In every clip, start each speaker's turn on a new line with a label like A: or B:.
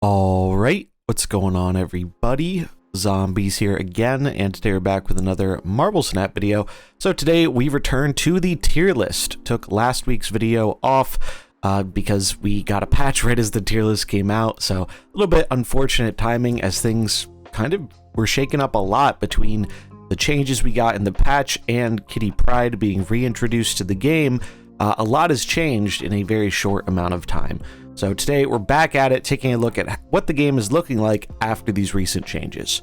A: All right, what's going on, everybody? Zombies here again, and today we're back with another Marvel Snap video. So today we return to the tier list. Took last week's video off because we got a patch right as the tier list came out, so a little bit unfortunate timing as things kind of were shaken up a lot between the changes we got in the patch and Kitty Pryde being reintroduced to the game. A lot has changed in a very short amount of time. So today we're back at it, taking a look at what the game is looking like after these recent changes.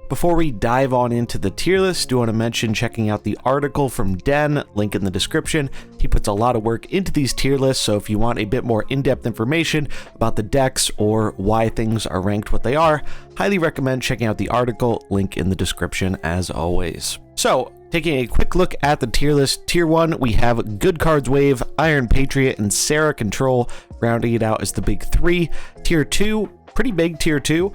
A: Before we dive on into the tier list, do want to mention checking out the article from Den, link in the description. He puts a lot of work into these tier lists, so if you want a bit more in-depth information about the decks or why things are ranked what they are, highly recommend checking out the article, link in the description as always. So, taking a quick look at the tier list, Tier 1, we have Good Cards Wave, Iron Patriot, and Sera Control, rounding it out as the big three. Tier 2, pretty big Tier 2.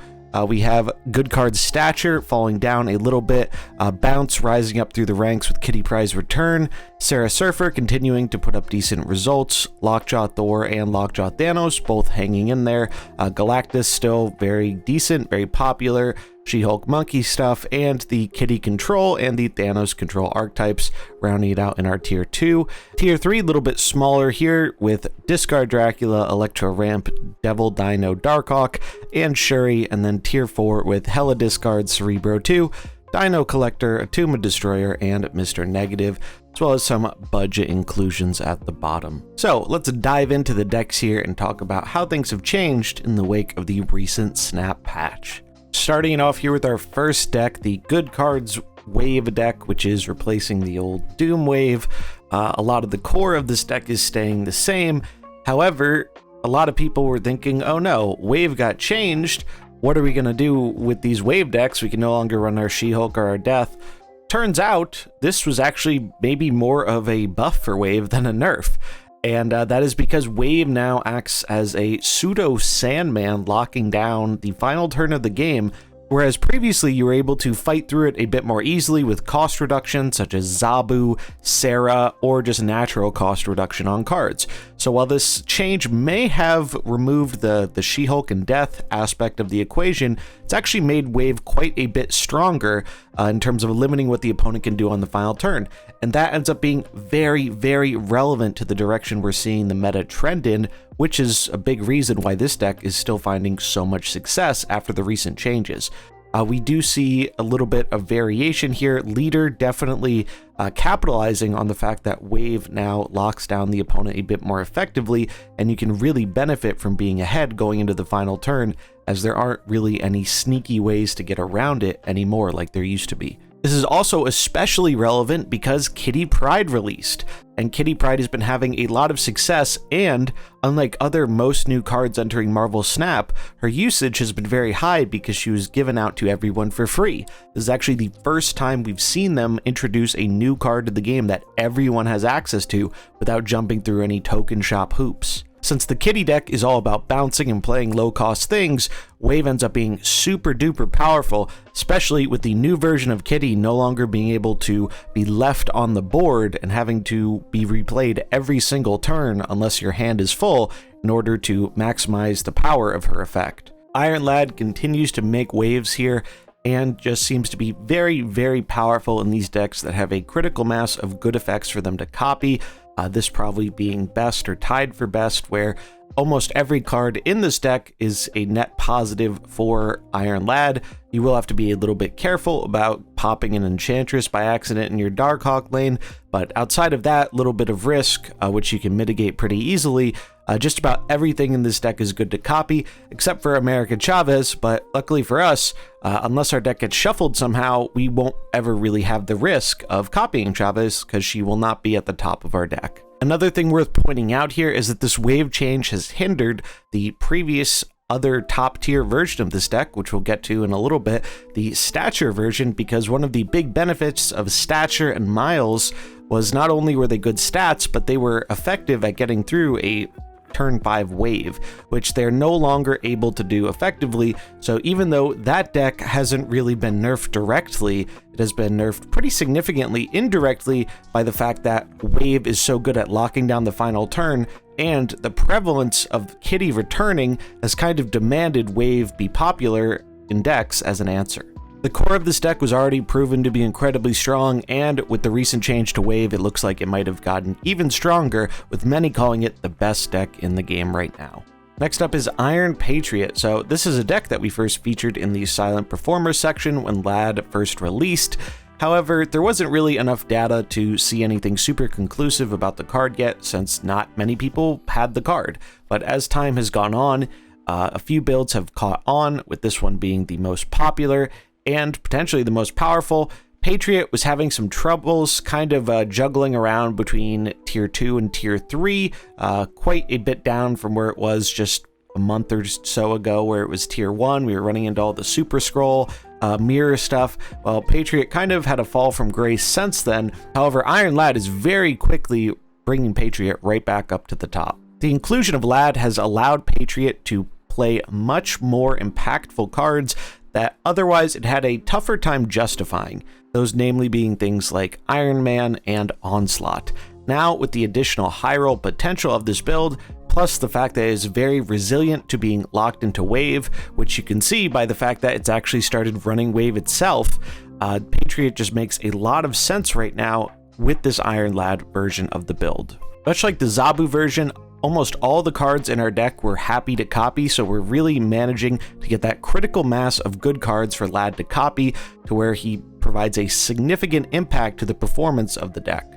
A: We have Good Cards Stature falling down a little bit, Bounce rising up through the ranks with Kitty Pryde's return, Sera Surfer continuing to put up decent results, Lockjaw Thor and Lockjaw Thanos both hanging in there, Galactus still very decent, very popular, She-Hulk Monkey stuff, and the Kitty Control and the Thanos Control archetypes rounding it out in our Tier 2. Tier 3, a little bit smaller here with Discard Dracula, Electro Ramp, Devil Dino Darkhawk, and Shuri, and then Tier 4 with Hella Discard, Cerebro 2, Dino Collector, Atuma Destroyer, and Mr. Negative, as well as some budget inclusions at the bottom. So let's dive into the decks here and talk about how things have changed in the wake of the recent Snap patch. Starting off here with our first deck, the Good Cards Wave deck, which is replacing the old Doom Wave. A lot of the core of this deck is staying the same. However, a lot of people were thinking, oh no, Wave got changed. What are we going to do with these Wave decks? We can no longer run our She-Hulk or our Death. Turns out, this was actually maybe more of a buff for Wave than a nerf. And that is because Wave now acts as a pseudo Sandman, locking down the final turn of the game, whereas previously you were able to fight through it a bit more easily with cost reduction such as Zabu, Sera, or just natural cost reduction on cards. So while this change may have removed the She-Hulk and Death aspect of the equation, it's actually made Wave quite a bit stronger in terms of limiting what the opponent can do on the final turn. And that ends up being very, very relevant to the direction we're seeing the meta trend in, which is a big reason why this deck is still finding so much success after the recent changes. We do see a little bit of variation here. Leader definitely capitalizing on the fact that Wave now locks down the opponent a bit more effectively, and you can really benefit from being ahead going into the final turn, as there aren't really any sneaky ways to get around it anymore like there used to be. This is also especially relevant because Kitty Pryde released, and Kitty Pryde has been having a lot of success, and unlike other most new cards entering Marvel Snap, her usage has been very high because she was given out to everyone for free. This is actually the first time we've seen them introduce a new card to the game that everyone has access to without jumping through any token shop hoops. Since the Kitty deck is all about bouncing and playing low-cost things, Wave ends up being super duper powerful, especially with the new version of Kitty no longer being able to be left on the board and having to be replayed every single turn unless your hand is full in order to maximize the power of her effect. Iron Lad continues to make waves here and just seems to be very, very powerful in these decks that have a critical mass of good effects for them to copy. This probably being best or tied for best, where almost every card in this deck is a net positive for Iron Lad. You will have to be a little bit careful about popping an Enchantress by accident in your Darkhawk lane, but outside of that little bit of risk, which you can mitigate pretty easily, just about everything in this deck is good to copy, except for America Chavez, but luckily for us, unless our deck gets shuffled somehow, we won't ever really have the risk of copying Chavez, because she will not be at the top of our deck. Another thing worth pointing out here is that this Wave change has hindered the previous other top tier version of this deck, which we'll get to in a little bit, the Stature version, because one of the big benefits of Stature and Miles was not only were they good stats, but they were effective at getting through a turn 5 wave, which they're no longer able to do effectively. So even though that deck hasn't really been nerfed directly, it has been nerfed pretty significantly indirectly by the fact that wave is so good at locking down the final turn, and the prevalence of Kitty returning has kind of demanded wave be popular in decks as an answer. The core of this deck was already proven to be incredibly strong, and with the recent change to wave, it looks like it might have gotten even stronger, with many calling it the best deck in the game right now. Next up is Iron Patriot. So this is a deck that we first featured in the Silent Performer section when LAD first released. However, there wasn't really enough data to see anything super conclusive about the card yet, since not many people had the card. But as time has gone on, a few builds have caught on, with this one being the most popular and potentially the most powerful. Patriot was having some troubles kind of juggling around between tier 2 and tier 3, quite a bit down from where it was just a month or so ago, where it was tier 1. We were running into all the super scroll mirror stuff. Well, Patriot kind of had a fall from grace since then. However, Iron Lad is very quickly bringing Patriot right back up to the top. The inclusion of Lad has allowed Patriot to play much more impactful cards that otherwise it had a tougher time justifying, those namely being things like Iron Man and Onslaught. Now, with the additional high roll potential of this build, plus the fact that it is very resilient to being locked into wave, which you can see by the fact that it's actually started running wave itself, Patriot just makes a lot of sense right now with this Iron Lad version of the build. Much like the Zabu version, almost all the cards in our deck were happy to copy, so we're really managing to get that critical mass of good cards for Lad to copy to where he provides a significant impact to the performance of the deck.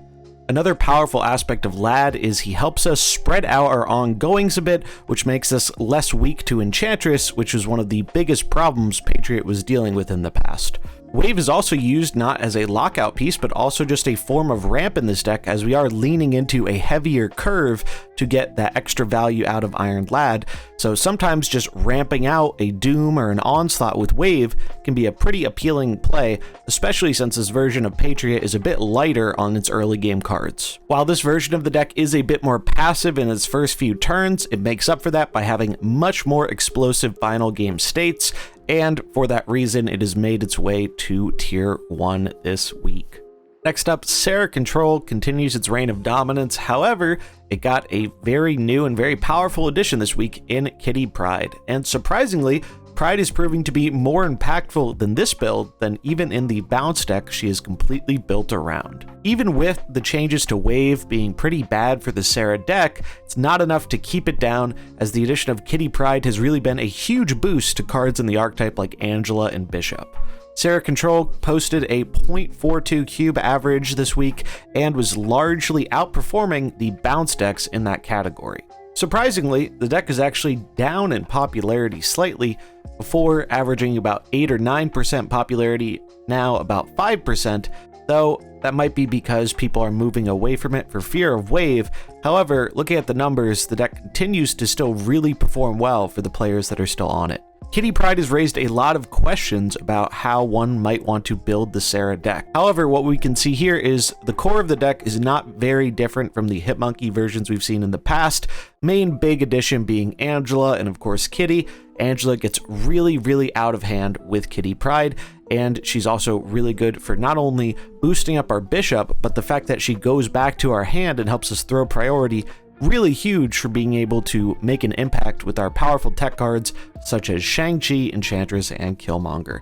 A: Another powerful aspect of Lad is he helps us spread out our ongoings a bit, which makes us less weak to Enchantress, which was one of the biggest problems Patriot was dealing with in the past. Wave is also used not as a lockout piece, but also just a form of ramp in this deck, as we are leaning into a heavier curve to get that extra value out of Iron Lad. So sometimes just ramping out a Doom or an Onslaught with Wave can be a pretty appealing play, especially since this version of Patriot is a bit lighter on its early game cards. While this version of the deck is a bit more passive in its first few turns, it makes up for that by having much more explosive final game states, and for that reason, it has made its way to tier 1 this week. Next up, Sera Control continues its reign of dominance. However, it got a very new and very powerful addition this week in Kitty Pryde. And surprisingly, Pryde is proving to be more impactful than this build than even in the bounce deck she is completely built around. Even with the changes to Wave being pretty bad for the Sera deck, it's not enough to keep it down, as the addition of Kitty Pryde has really been a huge boost to cards in the archetype like Angela and Bishop. Sera Control posted a 0.42 cube average this week and was largely outperforming the bounce decks in that category. Surprisingly, the deck is actually down in popularity slightly, before averaging about 8 or 9% popularity, now about 5%, though that might be because people are moving away from it for fear of Wave. However, looking at the numbers, the deck continues to still really perform well for the players that are still on it. Kitty Pryde has raised a lot of questions about how one might want to build the Sera deck. However, what we can see here is the core of the deck is not very different from the Hitmonkey versions we've seen in the past, main big addition being Angela and of course Kitty. Angela gets really out of hand with Kitty Pryde, and she's also really good for not only boosting up our Bishop, but the fact that she goes back to our hand and helps us throw priority, really huge for being able to make an impact with our powerful tech cards such as Shang-Chi, Enchantress, and Killmonger.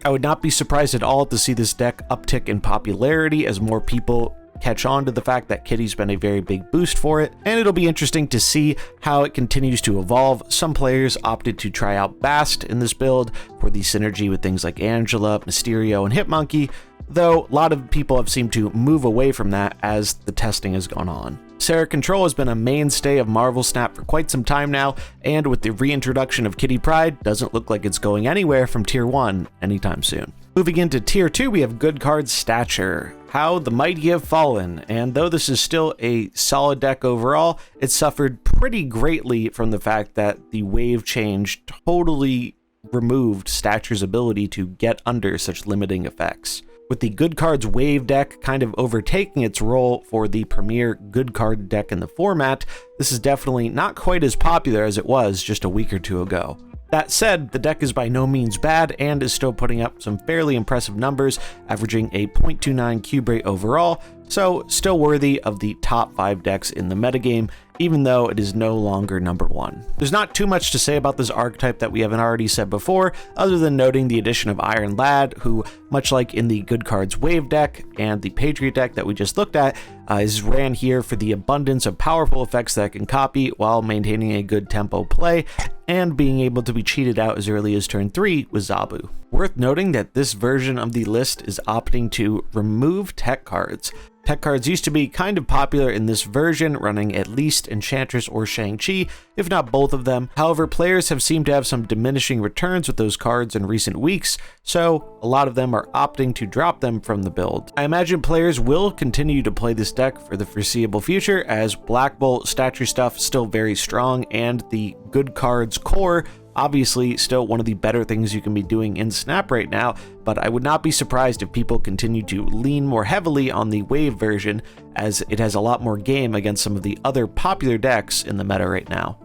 A: I would not be surprised at all to see this deck uptick in popularity as more people catch on to the fact that Kitty's been a very big boost for it, and it'll be interesting to see how it continues to evolve. Some players opted to try out Bast in this build for the synergy with things like Angela, Mysterio, and Hitmonkey, though a lot of people have seemed to move away from that as the testing has gone on. Sera Control has been a mainstay of Marvel Snap for quite some time now, and with the reintroduction of Kitty Pryde, doesn't look like it's going anywhere from tier 1 anytime soon. Moving into tier 2, we have good card Stature, How the Mighty Have Fallen, and though this is still a solid deck overall, it suffered pretty greatly from the fact that the wave change totally removed Stature's ability to get under such limiting effects. With the good cards wave deck kind of overtaking its role for the premier good card deck in the format, this is definitely not quite as popular as it was just a week or two ago. That said, the deck is by no means bad and is still putting up some fairly impressive numbers, averaging a 0.29 cube rate overall, so still worthy of the top 5 decks in the metagame, even though it is no longer number 1. There's not too much to say about this archetype that we haven't already said before, other than noting the addition of Iron Lad, who, much like in the Good Cards Wave deck and the Patriot deck that we just looked at, is ran here for the abundance of powerful effects that it can copy while maintaining a good tempo play, and being able to be cheated out as early as turn 3 with Zabu. Worth noting that this version of the list is opting to remove tech cards. Tech cards used to be kind of popular in this version, running at least Enchantress or Shang-Chi, if not both of them. However, players have seemed to have some diminishing returns with those cards in recent weeks, so a lot of them are opting to drop them from the build. I imagine players will continue to play this deck for the foreseeable future, as Black Bolt Stature stuff still very strong, and the good cards core obviously still one of the better things you can be doing in Snap right now, but I would not be surprised if people continue to lean more heavily on the Wave version, as it has a lot more game against some of the other popular decks in the meta right now.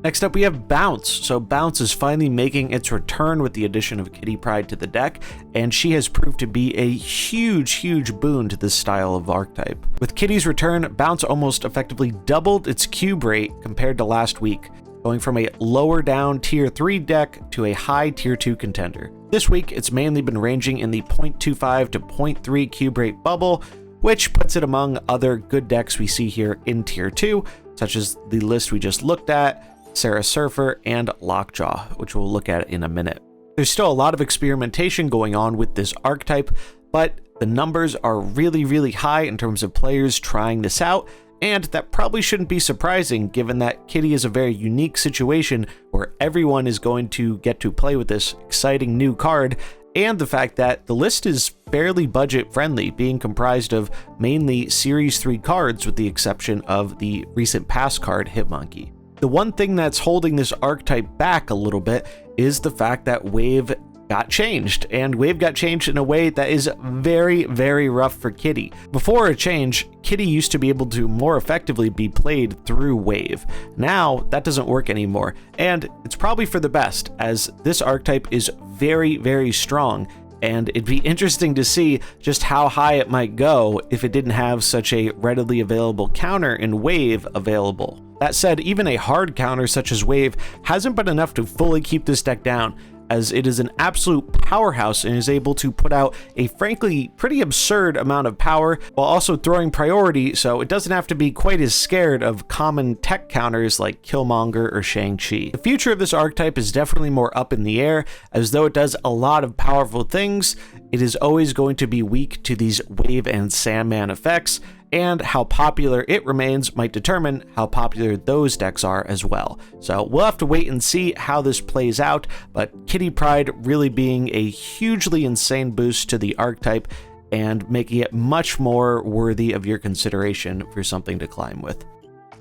A: Next up we have Bounce. So Bounce is finally making its return with the addition of Kitty Pryde to the deck, and she has proved to be a huge boon to this style of archetype. With Kitty's return, Bounce almost effectively doubled its cube rate compared to last week, going from a lower down tier 3 deck to a high tier 2 contender. This week, it's mainly been ranging in the 0.25 to 0.3 cube rate bubble, which puts it among other good decks we see here in tier 2, such as the list we just looked at, Sera Surfer, and Lockjaw, which we'll look at in a minute. There's still a lot of experimentation going on with this archetype, but the numbers are really high in terms of players trying this out, and that probably shouldn't be surprising given that Kitty is a very unique situation where everyone is going to get to play with this exciting new card, and the fact that the list is fairly budget friendly, being comprised of mainly Series 3 cards with the exception of the recent pass card Hitmonkey. The one thing that's holding this archetype back a little bit is the fact that Wave got changed, and Wave got changed in a way that is very rough for Kitty. Before a change, Kitty used to be able to more effectively be played through Wave. Now, that doesn't work anymore, and it's probably for the best, as this archetype is very strong, and it'd be interesting to see just how high it might go if it didn't have such a readily available counter in Wave available. That said, even a hard counter such as Wave hasn't been enough to fully keep this deck down, as it is an absolute powerhouse and is able to put out a frankly pretty absurd amount of power while also throwing priority, so it doesn't have to be quite as scared of common tech counters like Killmonger or Shang-Chi. The future of this archetype is definitely more up in the air, as though it does a lot of powerful things, it is always going to be weak to these Wave and Sandman effects, and how popular it remains might determine how popular those decks are as well. So we'll have to wait and see how this plays out, but Kitty Pryde really being a hugely insane boost to the archetype and making it much more worthy of your consideration for something to climb with.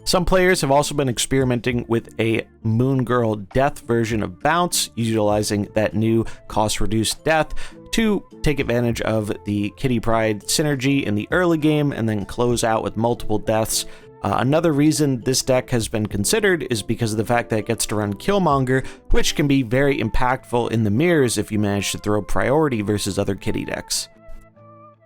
A: Some players have also been experimenting with a Moon Girl Death version of Bounce, utilizing that new cost-reduced death to take advantage of the Kitty Pryde synergy in the early game and then close out with multiple deaths. Another reason this deck has been considered is because of the fact that it gets to run Killmonger, which can be very impactful in the mirrors if you manage to throw priority versus other Kitty decks.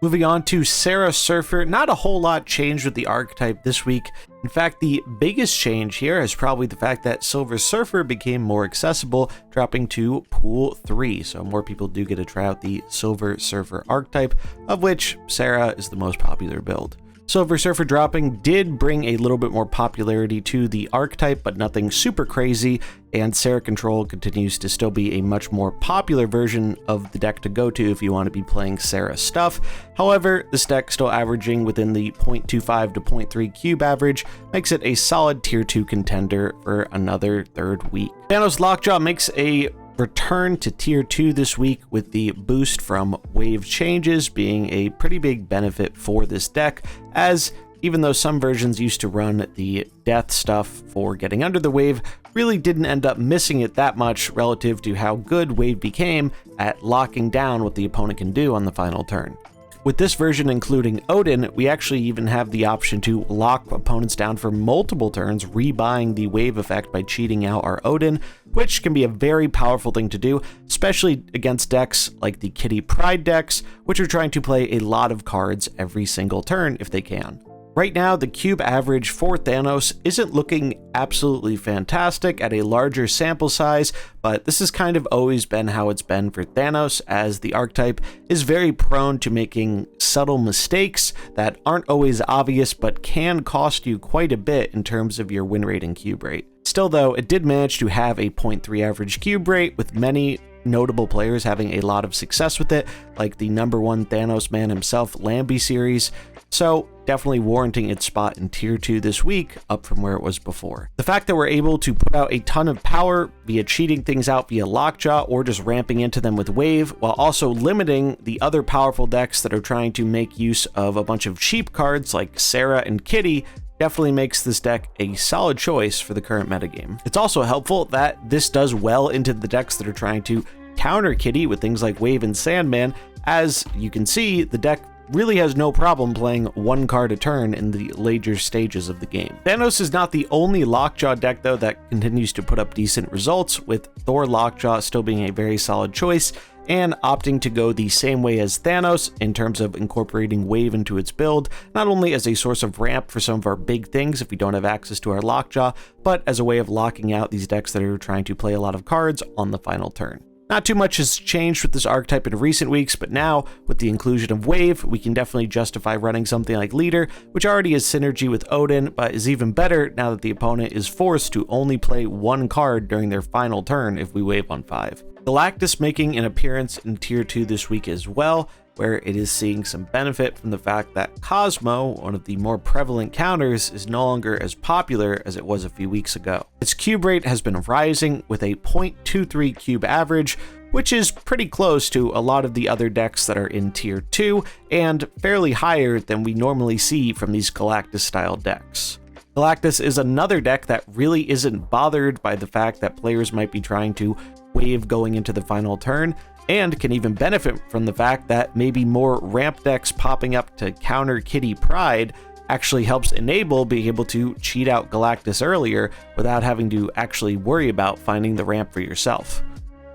A: Moving on to Sera Surfer, not a whole lot changed with the archetype this week. In fact, the biggest change here is probably the fact that Silver Surfer became more accessible, dropping to Pool 3, so more people do get to try out the Silver Surfer archetype, of which Sera is the most popular build. Silver Surfer dropping did bring a little bit more popularity to the archetype, but nothing super crazy, and Sera Control continues to still be a much more popular version of the deck to go to if you want to be playing Sera stuff. However, this deck still averaging within the 0.25 to 0.3 cube average makes it a solid tier 2 contender for another third week. Thanos Lockjaw makes a return to tier 2 this week, with the boost from Wave changes being a pretty big benefit for this deck, as even though some versions used to run the death stuff for getting under the Wave, really didn't end up missing it that much relative to how good Wave became at locking down what the opponent can do on the final turn. With this version including Odin, we actually even have the option to lock opponents down for multiple turns, rebuying the wave effect by cheating out our Odin, which can be a very powerful thing to do, especially against decks like the Kitty Pride decks, which are trying to play a lot of cards every single turn if they can. Right now, the cube average for Thanos isn't looking absolutely fantastic at a larger sample size, but this has kind of always been how it's been for Thanos, as the archetype is very prone to making subtle mistakes that aren't always obvious but can cost you quite a bit in terms of your win rate and cube rate. Still though, it did manage to have a 0.3 average cube rate, with many notable players having a lot of success with it, like the #1 Thanos man himself, Lambie series, so definitely warranting its spot in tier 2 this week, up from where it was before. The fact that we're able to put out a ton of power via cheating things out via Lockjaw or just ramping into them with wave, while also limiting the other powerful decks that are trying to make use of a bunch of cheap cards like Sera and Kitty, definitely makes this deck a solid choice for the current metagame. It's also helpful that this does well into the decks that are trying to counter Kitty with things like Wave and Sandman. As you can see, the deck really has no problem playing one card a turn in the later stages of the game. Thanos is not the only Lockjaw deck though that continues to put up decent results, with Thor Lockjaw still being a very solid choice, and opting to go the same way as Thanos in terms of incorporating wave into its build, not only as a source of ramp for some of our big things if we don't have access to our Lockjaw, but as a way of locking out these decks that are trying to play a lot of cards on the final turn. Not too much has changed with this archetype in recent weeks, but now, with the inclusion of Wave, we can definitely justify running something like Leader, which already has synergy with Odin, but is even better now that the opponent is forced to only play one card during their final turn if we wave on 5. Galactus making an appearance in tier 2 this week as well, where it is seeing some benefit from the fact that Cosmo, one of the more prevalent counters, is no longer as popular as it was a few weeks ago. Its cube rate has been rising with a 0.23 cube average, which is pretty close to a lot of the other decks that are in tier 2, and fairly higher than we normally see from these Galactus style decks. Galactus is another deck that really isn't bothered by the fact that players might be trying to wave going into the final turn, and can even benefit from the fact that maybe more ramp decks popping up to counter Kitty Pride actually helps enable being able to cheat out Galactus earlier without having to actually worry about finding the ramp for yourself.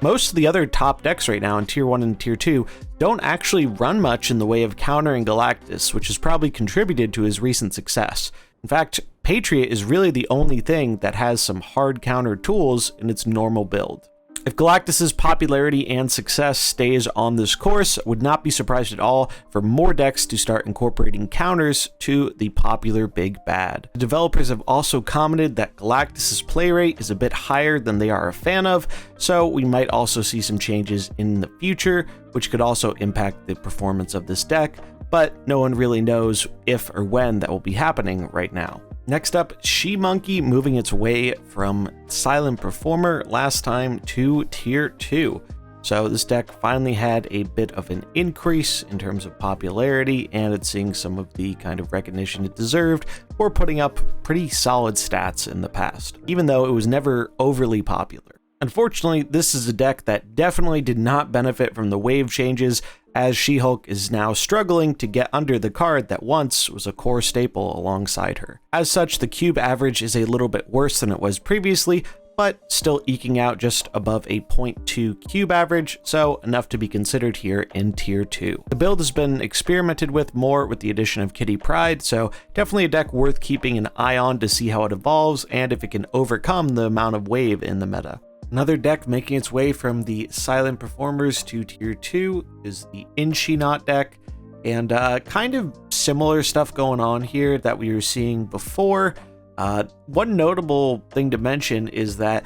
A: Most of the other top decks right now in tier 1 and tier 2 don't actually run much in the way of countering Galactus, which has probably contributed to his recent success. In fact, Patriot is really the only thing that has some hard counter tools in its normal build. If Galactus's popularity and success stays on this course, I would not be surprised at all for more decks to start incorporating counters to the popular Big Bad. The developers have also commented that Galactus's play rate is a bit higher than they are a fan of, so we might also see some changes in the future, which could also impact the performance of this deck, but no one really knows if or when that will be happening right now. Next up, She-Monkey moving its way from Silent Performer last time to tier 2. So this deck finally had a bit of an increase in terms of popularity, and it's seeing some of the kind of recognition it deserved for putting up pretty solid stats in the past, even though it was never overly popular. Unfortunately, this is a deck that definitely did not benefit from the wave changes, as She-Hulk is now struggling to get under the card that once was a core staple alongside her. As such, the cube average is a little bit worse than it was previously, but still eking out just above a 0.2 cube average, so enough to be considered here in tier 2. The build has been experimented with more with the addition of Kitty Pride, so definitely a deck worth keeping an eye on to see how it evolves and if it can overcome the amount of wave in the meta. Another deck making its way from the Silent Performers to tier 2 is the Naut deck, and kind of similar stuff going on here that we were seeing before. One notable thing to mention is that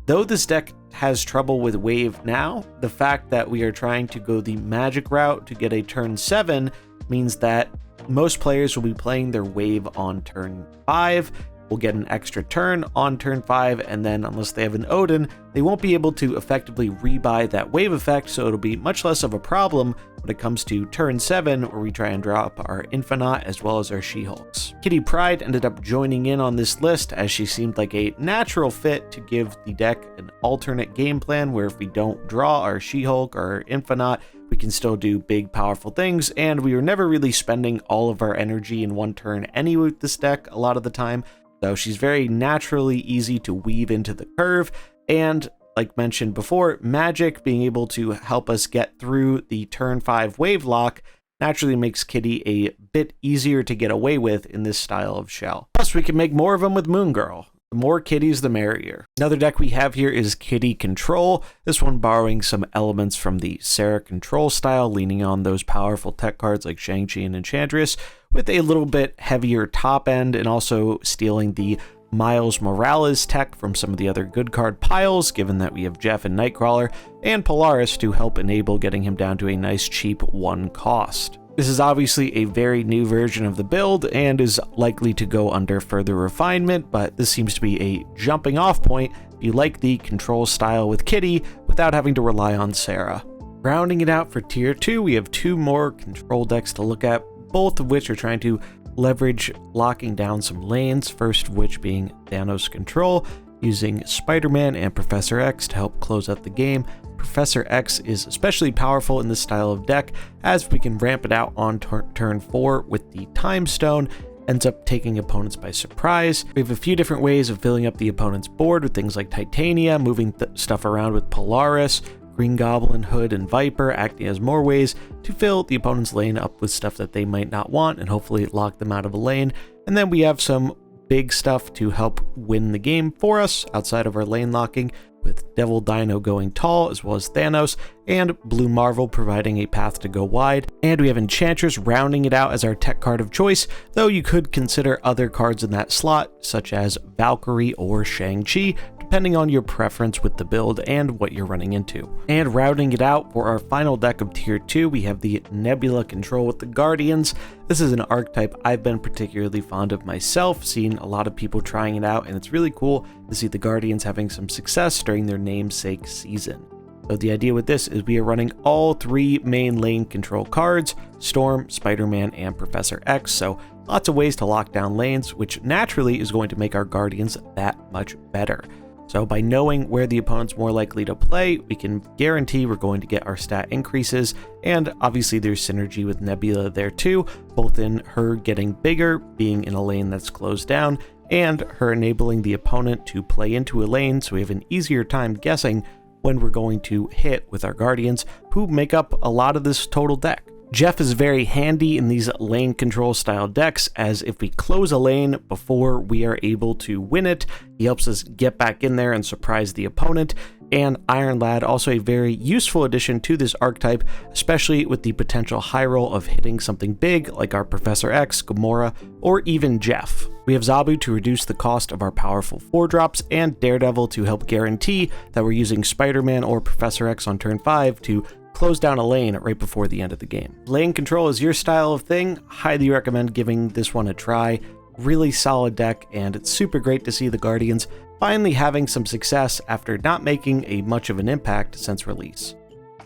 A: though this deck has trouble with wave now, the fact that we are trying to go the magic route to get a turn 7 means that most players will be playing their wave on turn 5, will get an extra turn on turn 5, and then unless they have an Odin, they won't be able to effectively rebuy that wave effect, so it'll be much less of a problem when it comes to turn 7, where we try and drop our Infinite as well as our She-Hulks. Kitty Pryde ended up joining in on this list as she seemed like a natural fit to give the deck an alternate game plan where if we don't draw our She-Hulk or our Infinite, we can still do big powerful things, and we were never really spending all of our energy in one turn anyway with this deck a lot of the time, so she's very naturally easy to weave into the curve. And like mentioned before, magic being able to help us get through the turn 5 wave lock naturally makes Kitty a bit easier to get away with in this style of shell. Plus, we can make more of them with Moon Girl. The more kitties, the merrier. Another deck we have here is Kitty Control, this one borrowing some elements from the Sera Control style, leaning on those powerful tech cards like Shang-Chi and Enchantress, with a little bit heavier top end, and also stealing the Miles Morales tech from some of the other good card piles, given that we have Jeff and Nightcrawler, and Polaris to help enable getting him down to a nice cheap 1 cost. This is obviously a very new version of the build and is likely to go under further refinement, but this seems to be a jumping off point if you like the control style with Kitty without having to rely on Sera. Rounding it out for tier 2, we have 2 more control decks to look at, both of which are trying to leverage locking down some lanes, first of which being Thanos Control, using Spider-Man and Professor X to help close out the game. Professor X is especially powerful in this style of deck, as we can ramp it out on turn 4 with the Time Stone, ends up taking opponents by surprise. We have a few different ways of filling up the opponent's board with things like Titania, moving stuff around with Polaris, Green Goblin, Hood, and Viper acting as more ways to fill the opponent's lane up with stuff that they might not want and hopefully lock them out of a lane. And then we have some big stuff to help win the game for us outside of our lane locking, with Devil Dino going tall as well as Thanos, and Blue Marvel providing a path to go wide. And we have Enchantress rounding it out as our tech card of choice, though you could consider other cards in that slot, such as Valkyrie or Shang-Chi, depending on your preference with the build and what you're running into. And rounding it out for our final deck of tier 2, we have the Nebula Control with the Guardians. This is an archetype I've been particularly fond of myself, seeing a lot of people trying it out, and it's really cool to see the Guardians having some success during their namesake season. So the idea with this is we are running all 3 main lane control cards, Storm, Spider-Man, and Professor X, so lots of ways to lock down lanes, which naturally is going to make our Guardians that much better. So by knowing where the opponent's more likely to play, we can guarantee we're going to get our stat increases, and obviously there's synergy with Nebula there too, both in her getting bigger, being in a lane that's closed down, and her enabling the opponent to play into a lane so we have an easier time guessing when we're going to hit with our Guardians, who make up a lot of this total deck. Jeff is very handy in these lane control style decks, as if we close a lane before we are able to win it, he helps us get back in there and surprise the opponent. And Iron Lad, also a very useful addition to this archetype, especially with the potential high roll of hitting something big like our Professor X, Gamora, or even Jeff. We have Zabu to reduce the cost of our powerful 4-drops, and Daredevil to help guarantee that we're using Spider-Man or Professor X on turn 5 to close down a lane right before the end of the game. Lane control is your style of thing. Highly recommend giving this one a try. Really solid deck, and it's super great to see the Guardians finally having some success after not making a much of an impact since release.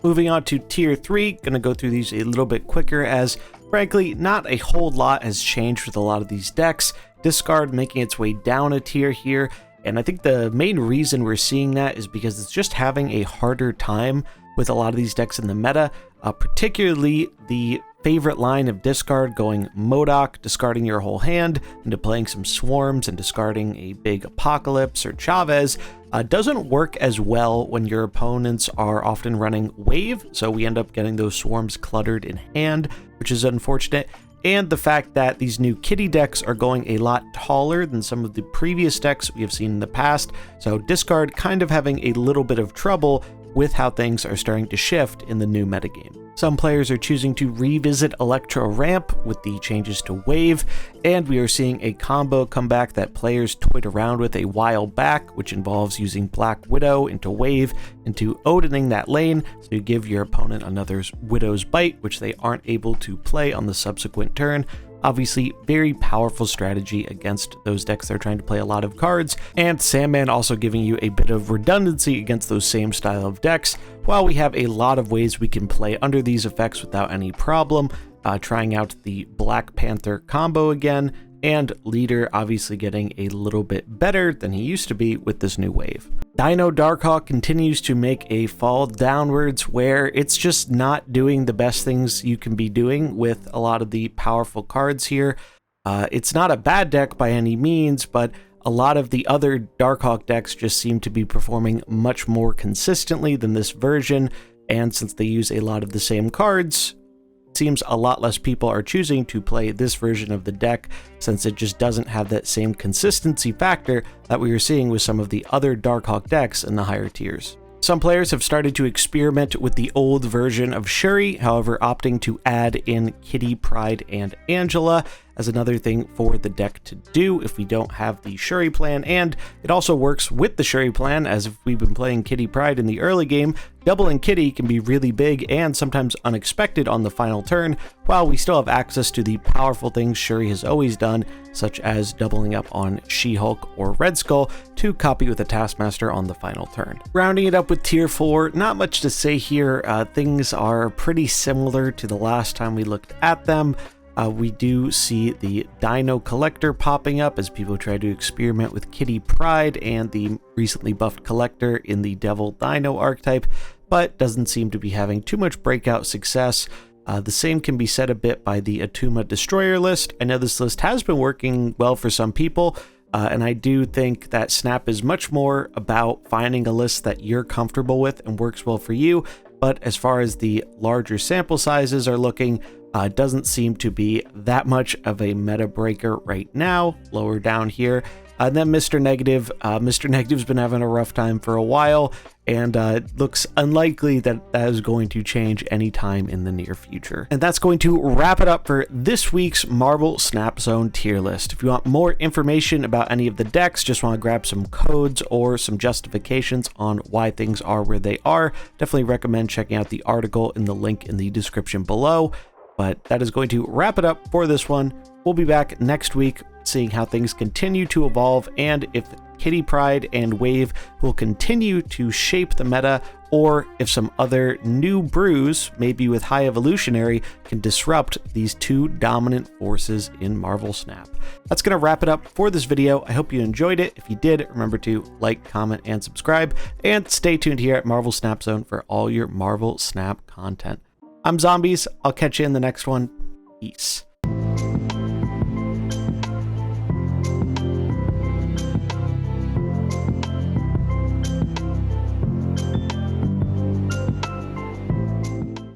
A: Moving on to tier 3, gonna go through these a little bit quicker, as frankly not a whole lot has changed with a lot of these decks. Discard making its way down a tier here, and I think the main reason we're seeing that is because it's just having a harder time with a lot of these decks in the meta, particularly the favorite line of discard going MODOK, discarding your whole hand into playing some Swarms and discarding a big Apocalypse or Chavez, doesn't work as well when your opponents are often running Wave, so we end up getting those Swarms cluttered in hand, which is unfortunate. And the fact that these new Kitty decks are going a lot taller than some of the previous decks we have seen in the past, so discard kind of having a little bit of trouble with how things are starting to shift in the new metagame. Some players are choosing to revisit Electro Ramp with the changes to Wave, and we are seeing a combo comeback that players toyed around with a while back, which involves using Black Widow into Wave into Odining that lane, so you give your opponent another Widow's Bite, which they aren't able to play on the subsequent turn, Obviously, very powerful strategy against those decks that are trying to play a lot of cards, and Sandman also giving you a bit of redundancy against those same style of decks, while we have a lot of ways we can play under these effects without any problem. Trying out the Black Panther combo again, and Leader obviously getting a little bit better than he used to be with this new wave. Dino Darkhawk continues to make a fall downwards where it's just not doing the best things you can be doing with a lot of the powerful cards here. It's not a bad deck by any means, but a lot of the other Darkhawk decks just seem to be performing much more consistently than this version, and since they use a lot of the same cards, seems a lot less people are choosing to play this version of the deck, since it just doesn't have that same consistency factor that we were seeing with some of the other Darkhawk decks in the higher tiers. Some players have started to experiment with the old version of Shuri, however opting to add in Kitty, Pride, and Angela as another thing for the deck to do if we don't have the Shuri plan, and it also works with the Shuri plan, as if we've been playing Kitty Pride in the early game, doubling Kitty can be really big and sometimes unexpected on the final turn, while we still have access to the powerful things Shuri has always done, such as doubling up on She-Hulk or Red Skull to copy with a Taskmaster on the final turn. Rounding it up with tier 4, not much to say here. Things are pretty similar to the last time we looked at them. We do see the Dino Collector popping up as people try to experiment with Kitty Pride and the recently buffed Collector in the Devil Dino archetype, but doesn't seem to be having too much breakout success. The same can be said a bit by the Atuma Destroyer list. I know this list has been working well for some people, and I do think that Snap is much more about finding a list that you're comfortable with and works well for you, but as far as the larger sample sizes are looking, doesn't seem to be that much of a meta breaker right now. Lower down here, and then Mr. Negative. Mr. Negative's been having a rough time for a while, and it looks unlikely that that is going to change anytime in the near future. And that's going to wrap it up for this week's Marvel Snap Zone tier list. If you want more information about any of the decks, just want to grab some codes or some justifications on why things are where they are, definitely recommend checking out the article in the link in the description below. But that is going to wrap it up for this one. We'll be back next week seeing how things continue to evolve and if Kitty Pride and Wave will continue to shape the meta, or if some other new brews, maybe with High Evolutionary, can disrupt these two dominant forces in Marvel Snap. That's going to wrap it up for this video. I hope you enjoyed it. If you did, remember to like, comment, and subscribe, and stay tuned here at Marvel Snap Zone for all your Marvel Snap content. I'm Zombies. I'll catch you in the next one. Peace.